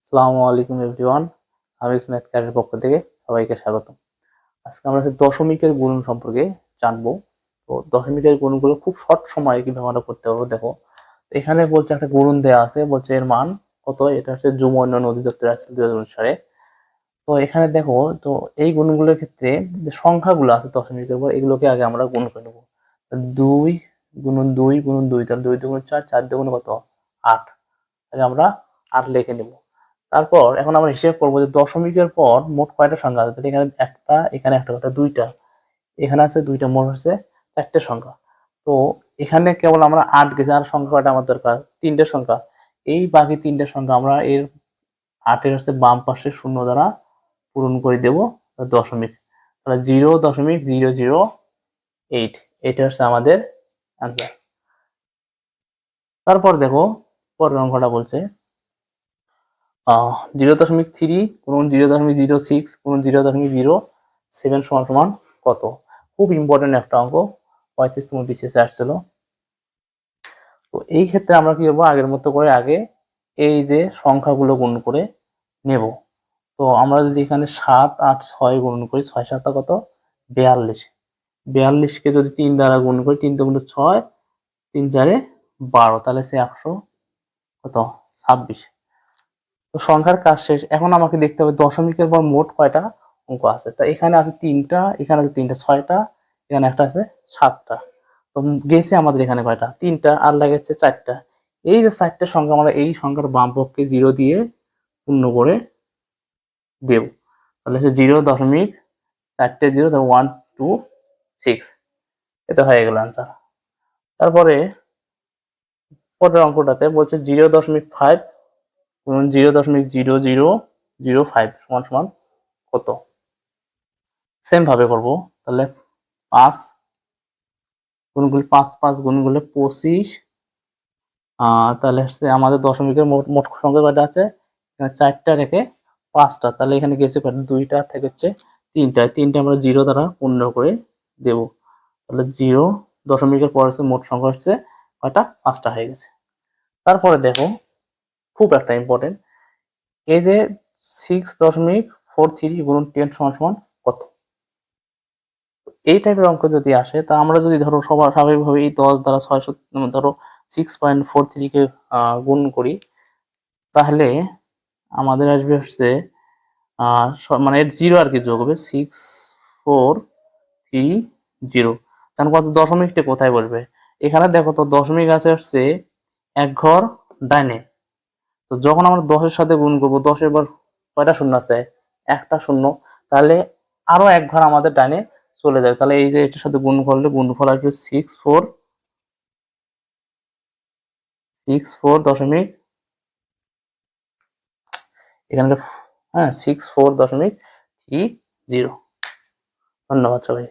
আসসালামু আলাইকুম everyone. সামিস math ক্যাডের পক্ষ থেকে সবাইকে স্বাগত। আজকে আমরা দশমিকের গুণন সম্পর্কে জানবো। তো দশমিকের গুণগুলো খুব শর্ট সময়ে কিভাবে আমরা করতে পারবো দেখো। এখানে বলছে একটা গুণন দেওয়া আছে, বলছে এর মান কত, এটা হচ্ছে যুম উন্নয়ন অধিদপ্তর আছে 2000 সালে। তো এখানে দেখো, তো এই গুণগুলোর ক্ষেত্রে যে সংখ্যাগুলো আছে দশমিকের উপর, এগুলোকে আগে আমরা গুণ করে নেবো। 2 গুণন 2 তাহলে 2 2 4, 4 2 কত 8। তাহলে আমরা 8 লিখে নেব। তারপর এখন আমরা হিসেব করবো যে দশমিকের পর মোট কয়টা সংখ্যা আছে। তাহলে এখানে একটা, এখানে একটা, দুইটা, এখানে আছে দুইটা, মোট হচ্ছে 4টে সংখ্যা। তো এখানে কেবল আমরা 8 গেছে, আর সংখ্যা কয়টা আমার দরকার, 3টে সংখ্যা। এই বাকি 3টে সংখ্যা আমরা এর 8-এর হচ্ছে বাম পাশে শূন্য দ্বারা পূরণ করে দেব দশমিক। তাহলে 0.008, এটা হচ্ছে আমাদের অ্যান্সার। তারপর দেখো পরের অঙ্কটা বলছে 0.3 গুণন 0.06 গুণন 0.07 সমান সমান কত। খুব ইম্পর্টেন্ট একটা অঙ্ক, 35তম বিসিএস আসছিল। তো এই ক্ষেত্রে আমরা কি করবো, আগের মতো করে আগে এই যে সংখ্যাগুলো গুণ করে নেব। তো আমরা যদি এখানে 7 8 6 গুণ করি, 6 7 কত 42, 42কে যদি 3 দ্বারা গুণ করি, 3 3 6, 3 4 12, তাহলে সে 100 কত 26। তো সংখ্যার কাজ শেষ। এখন আমাকে দেখতে হবে দশমিকের পর মোট কয়টা অঙ্ক আছে। তা এখানে আছে 3টা, এখানে আছে 3টা, 6টা, এখানে একটা আছে 7টা। তো গেছে আমাদের এখানে কয়টা 3টা, আর লাগেছে 4টা। এই যে 4টে সংখ্যা আমরা এই সংখ্যার বাম পক্ষে 0 দিয়ে পূর্ণ করে দেব। তাহলে হচ্ছে 0.4টে 0, তাহলে 1 2 6, এটা হয়ে গেল আনসার। তারপরে পরের অঙ্কটাতে বলছে 0.5 গুণন 0.0005 সমান সমান কত। সেম ভাবে করবো। তাহলে 5 গুণ করলে 5 5 গুণ করলে 25। তাহলে হচ্ছে আমাদের দশমিকের মোট মোট সংখ্যা কয়টা আছে, এখানে 4টা রেখে 5টা, তাহলে এখানে গেছে কয়টা 2টা থেকে হচ্ছে 3টা, 3টা আমরা 0 দ্বারা পূর্ণ করে দেব। তাহলে 0 দশমিকের পর হচ্ছে মোট সংখ্যা হচ্ছে কয়টা 5টা হয়ে গেছে। তারপরে দেখো খুব একটা ইম্পর্টেন্ট, এই যে 6.43 গুণন 10 সমান সমান কত। এই টাইপের অঙ্ক যদি আসে, তা আমরা যদি ধরো সবার স্বাভাবিকভাবে এই 10 দ্বারা 600 ধরো 6.43 কে গুণ করি, তাহলে আমাদের আসবে হচ্ছে মানে এর 0 আর কি যোগ হবে 6430। কারণ কত দশমিকটা কোথায় বলবে, এখানে দেখো তো দশমিক আছে হচ্ছে এক ঘর ডাইনে। তো যখন আমরা 10-এর সাথে গুণ করবো, 10-এর পর কয়টা শূন্য আছে, একটা শূন্য, তাহলে আরো এক ঘর আমাদের ডাইনে চলে যাবে। তাহলে এই যে এটার সাথে গুণ করলে গুণফল আসবে 64 এখানে 64.30। ধন্যবাদ সবাই।